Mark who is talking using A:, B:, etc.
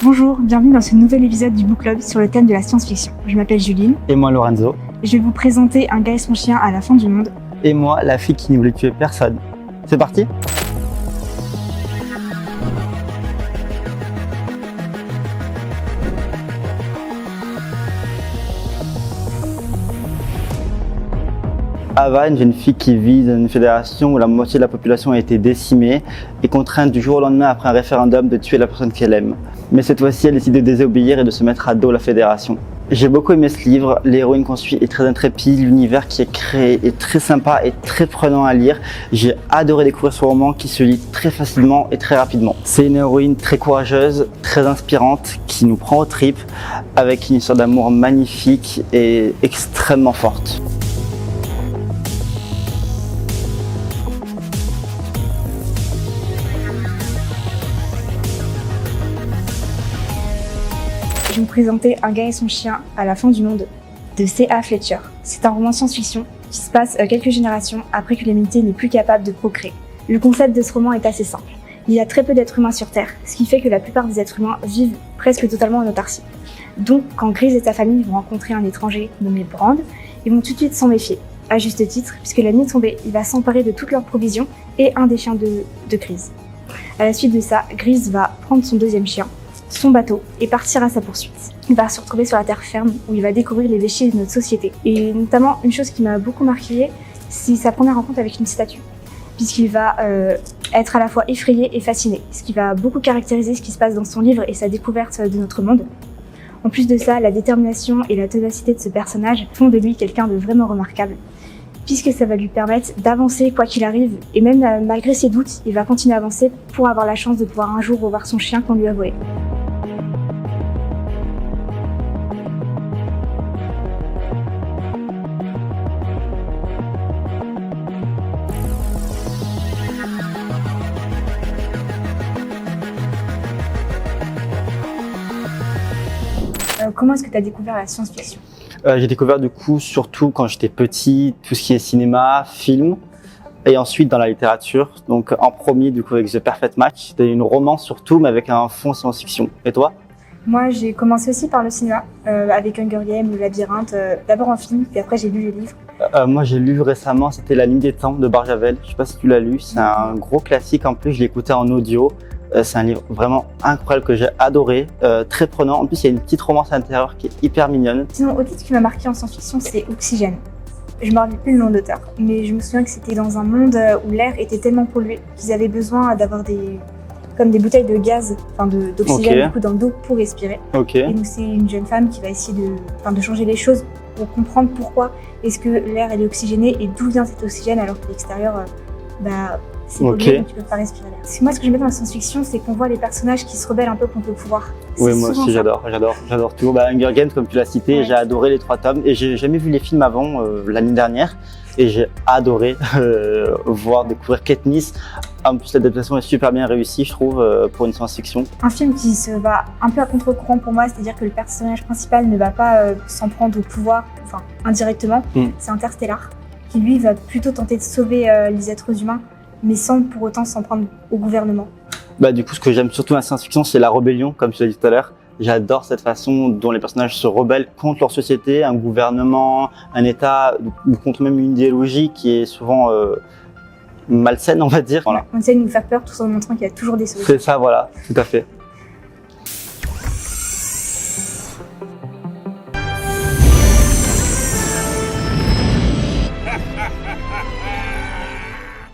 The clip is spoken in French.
A: Bonjour, bienvenue dans ce nouvel épisode du Book Club sur le thème de la science-fiction. Je m'appelle Juline.
B: Et moi Lorenzo.
A: Et je vais vous présenter Un gars et son chien à la fin du monde.
B: Et moi, la fille qui ne voulait tuer personne. C'est parti ? Ava, une jeune fille qui vit dans une fédération où la moitié de la population a été décimée et contrainte du jour au lendemain après un référendum de tuer la personne qu'elle aime. Mais cette fois-ci, elle décide de désobéir et de se mettre à dos la fédération. J'ai beaucoup aimé ce livre, l'héroïne qu'on suit est très intrépide, l'univers qui est créé est très sympa et très prenant à lire. J'ai adoré découvrir ce roman qui se lit très facilement et très rapidement. C'est une héroïne très courageuse, très inspirante, qui nous prend aux tripes, avec une histoire d'amour magnifique et extrêmement forte.
A: Je vais vous présenter Un gars et son chien à la fin du monde de C.A. Fletcher. C'est un roman science-fiction qui se passe quelques générations après que l'humanité n'est plus capable de procréer. Le concept de ce roman est assez simple. Il y a très peu d'êtres humains sur Terre, ce qui fait que la plupart des êtres humains vivent presque totalement en autarcie. Donc, quand Grise et sa famille vont rencontrer un étranger nommé Brand, ils vont tout de suite s'en méfier, à juste titre, puisque la nuit tombée, il va s'emparer de toutes leurs provisions et un des chiens de Grise. À la suite de ça, Grise va prendre son deuxième chien, son bateau, et partir à sa poursuite. Il va se retrouver sur la terre ferme où il va découvrir les déchets de notre société. Et notamment, une chose qui m'a beaucoup marquée, c'est sa première rencontre avec une statue. Puisqu'il va être à la fois effrayé et fasciné, ce qui va beaucoup caractériser ce qui se passe dans son livre et sa découverte de notre monde. En plus de ça, la détermination et la ténacité de ce personnage font de lui quelqu'un de vraiment remarquable, puisque ça va lui permettre d'avancer quoi qu'il arrive, et même malgré ses doutes, il va continuer à avancer pour avoir la chance de pouvoir un jour revoir son chien qu'on lui a volé. Comment est-ce que tu as découvert la science-fiction ?
B: J'ai découvert du coup surtout quand j'étais petit, tout ce qui est cinéma, film, et ensuite dans la littérature. Donc en premier du coup avec The Perfect Match, c'était une romance surtout mais avec un fond science-fiction. Et toi ?
A: Moi j'ai commencé aussi par le cinéma, avec Hunger Games, Le Labyrinthe, d'abord en film, puis après j'ai lu les livres.
B: Moi j'ai lu récemment, c'était La Nuit des Temps de Barjavel, je sais pas si tu l'as lu, c'est un gros classique en plus, je l'ai écouté en audio. C'est un livre vraiment incroyable que j'ai adoré, très prenant. En plus, il y a une petite romance à l'intérieur qui est hyper mignonne.
A: Sinon, autre titre qui m'a marqué en science-fiction, c'est Oxygène. Je ne me rappelle plus le nom d'auteur, mais je me souviens que c'était dans un monde où l'air était tellement pollué qu'ils avaient besoin d'avoir comme des bouteilles de gaz, d'oxygène du coup, dans le dos pour respirer.
B: Okay.
A: Et donc c'est une jeune femme qui va essayer de changer les choses pour comprendre pourquoi est-ce que l'air est oxygéné et d'où vient cet oxygène alors que l'extérieur c'est pollué, donc tu peux pas respirer l'air. Parce que moi, ce que j'aime bien dans la science-fiction, c'est qu'on voit les personnages qui se rebellent un peu contre le pouvoir.
B: Oui, moi aussi, j'adore tout. Hunger Games, comme tu l'as cité, ouais. J'ai adoré les 3 tomes et j'ai jamais vu les films avant l'année dernière et j'ai adoré découvrir Katniss. En plus, l'adaptation est super bien réussie, je trouve, pour une science-fiction.
A: Un film qui se va un peu à contre-courant pour moi, c'est-à-dire que le personnage principal ne va pas s'en prendre au pouvoir, indirectement, c'est Interstellar, qui lui va plutôt tenter de sauver les êtres humains, mais sans pour autant s'en prendre au gouvernement.
B: Du coup, ce que j'aime surtout dans la science-fiction, c'est la rébellion, comme tu l'as dit tout à l'heure. J'adore cette façon dont les personnages se rebellent contre leur société, un gouvernement, un État, ou contre même une idéologie qui est souvent malsaine, on va dire. Voilà.
A: On essaie de nous faire peur tout en montrant qu'il y a toujours des solutions.
B: C'est ça, voilà, tout à fait.